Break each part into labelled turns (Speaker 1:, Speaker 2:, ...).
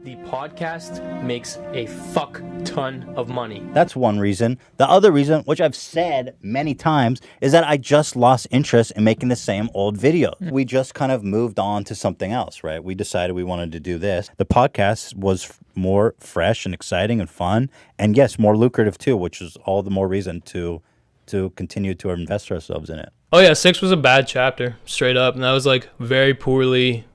Speaker 1: The podcast makes a fuck ton of money.
Speaker 2: That's one reason. The other reason, which I've said many times, is that I just lost interest in making the same old video. We just kind of moved on to something else, right? We decided we wanted to do this. The podcast was more fresh and exciting and fun, and yes, more lucrative too, which is all the more reason to continue to invest ourselves in it.
Speaker 3: Oh yeah, 6 was a bad chapter, straight up. And that was like very poorly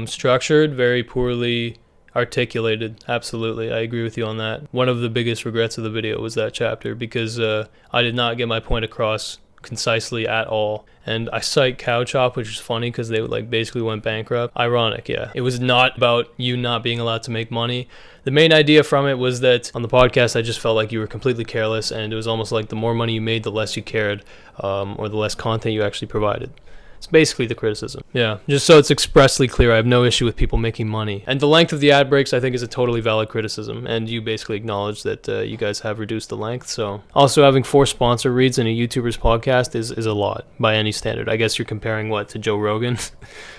Speaker 3: structured, very poorly articulated. Absolutely, I agree with you on that. One of the biggest regrets of the video was that chapter because I did not get my point across concisely at all. And I cite Cow Chop, which is funny because they like basically went bankrupt. Ironic, yeah. It was not about you not being allowed to make money. The main idea from it was that on the podcast, I just felt like you were completely careless, and it was almost like the more money you made, the less you cared, or the less content you actually provided. It's basically the criticism. Yeah, just so it's expressly clear, I have no issue with people making money. And the length of the ad breaks, I think, is a totally valid criticism. And you basically acknowledge that you guys have reduced the length. So also having 4 sponsor reads in a YouTuber's podcast is a lot by any standard. I guess you're comparing what to Joe Rogan?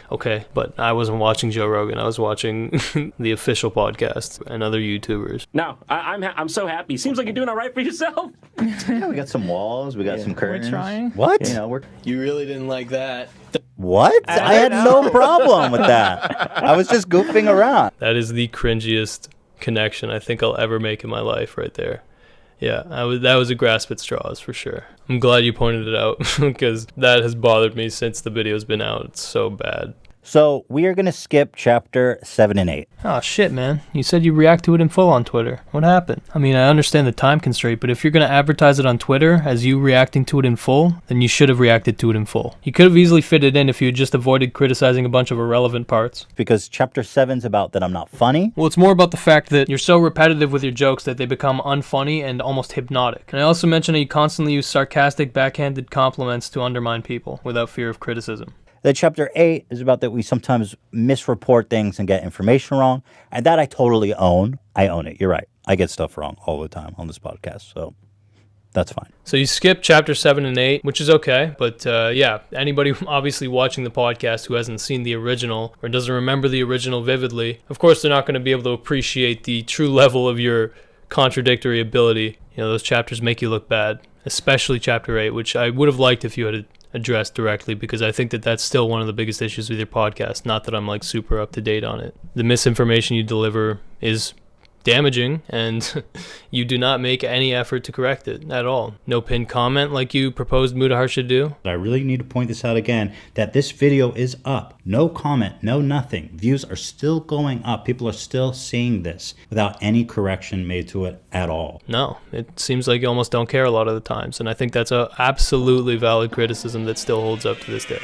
Speaker 3: Okay, but I wasn't watching Joe Rogan. I was watching the official podcast and other YouTubers.
Speaker 1: No, I'm so happy. Seems like you're doing all right for yourself.
Speaker 2: Yeah, we got some walls, we got some curtains.
Speaker 4: We're trying.
Speaker 2: What?
Speaker 4: You know, you really didn't like that.
Speaker 2: What? I had no problem with that. I was just goofing around.
Speaker 3: That is the cringiest connection I think I'll ever make in my life right there. Yeah, that was a grasp at straws for sure. I'm glad you pointed it out because that has bothered me since the video's been out. It's so bad.
Speaker 2: So we are going to skip chapter 7 and 8.
Speaker 3: Oh shit, man. You said you react to it in full on Twitter. What happened? I mean, I understand the time constraint, but if you're going to advertise it on Twitter as you reacting to it in full, then you should have reacted to it in full. You could have easily fit it in if you had just avoided criticizing a bunch of irrelevant parts.
Speaker 2: Because chapter 7's about that I'm not funny.
Speaker 3: Well, it's more about the fact that you're so repetitive with your jokes that they become unfunny and almost hypnotic. And I also mentioned that you constantly use sarcastic, backhanded compliments to undermine people without fear of criticism.
Speaker 2: Then chapter 8 is about that we sometimes misreport things and get information wrong. And that I totally own. I own it. You're right. I get stuff wrong all the time on this podcast. So that's fine.
Speaker 3: So you skip chapter 7 and 8, which is okay. But yeah, anybody obviously watching the podcast who hasn't seen the original or doesn't remember the original vividly, of course they're not going to be able to appreciate the true level of your contradictory ability. You know, those chapters make you look bad, especially chapter 8, which I would have liked if you had addressed directly, because I think that that's still one of the biggest issues with your podcast. Not that I'm like super up to date on it. The misinformation you deliver is damaging, and you do not make any effort to correct it at all. No pinned comment like you proposed Mudahar should do.
Speaker 2: I really need to point this out again, that this video is up. No comment, no nothing. Views are still going up. People are still seeing this without any correction made to it at all.
Speaker 3: No, it seems like you almost don't care a lot of the times, and I think that's a absolutely valid criticism that still holds up to this day.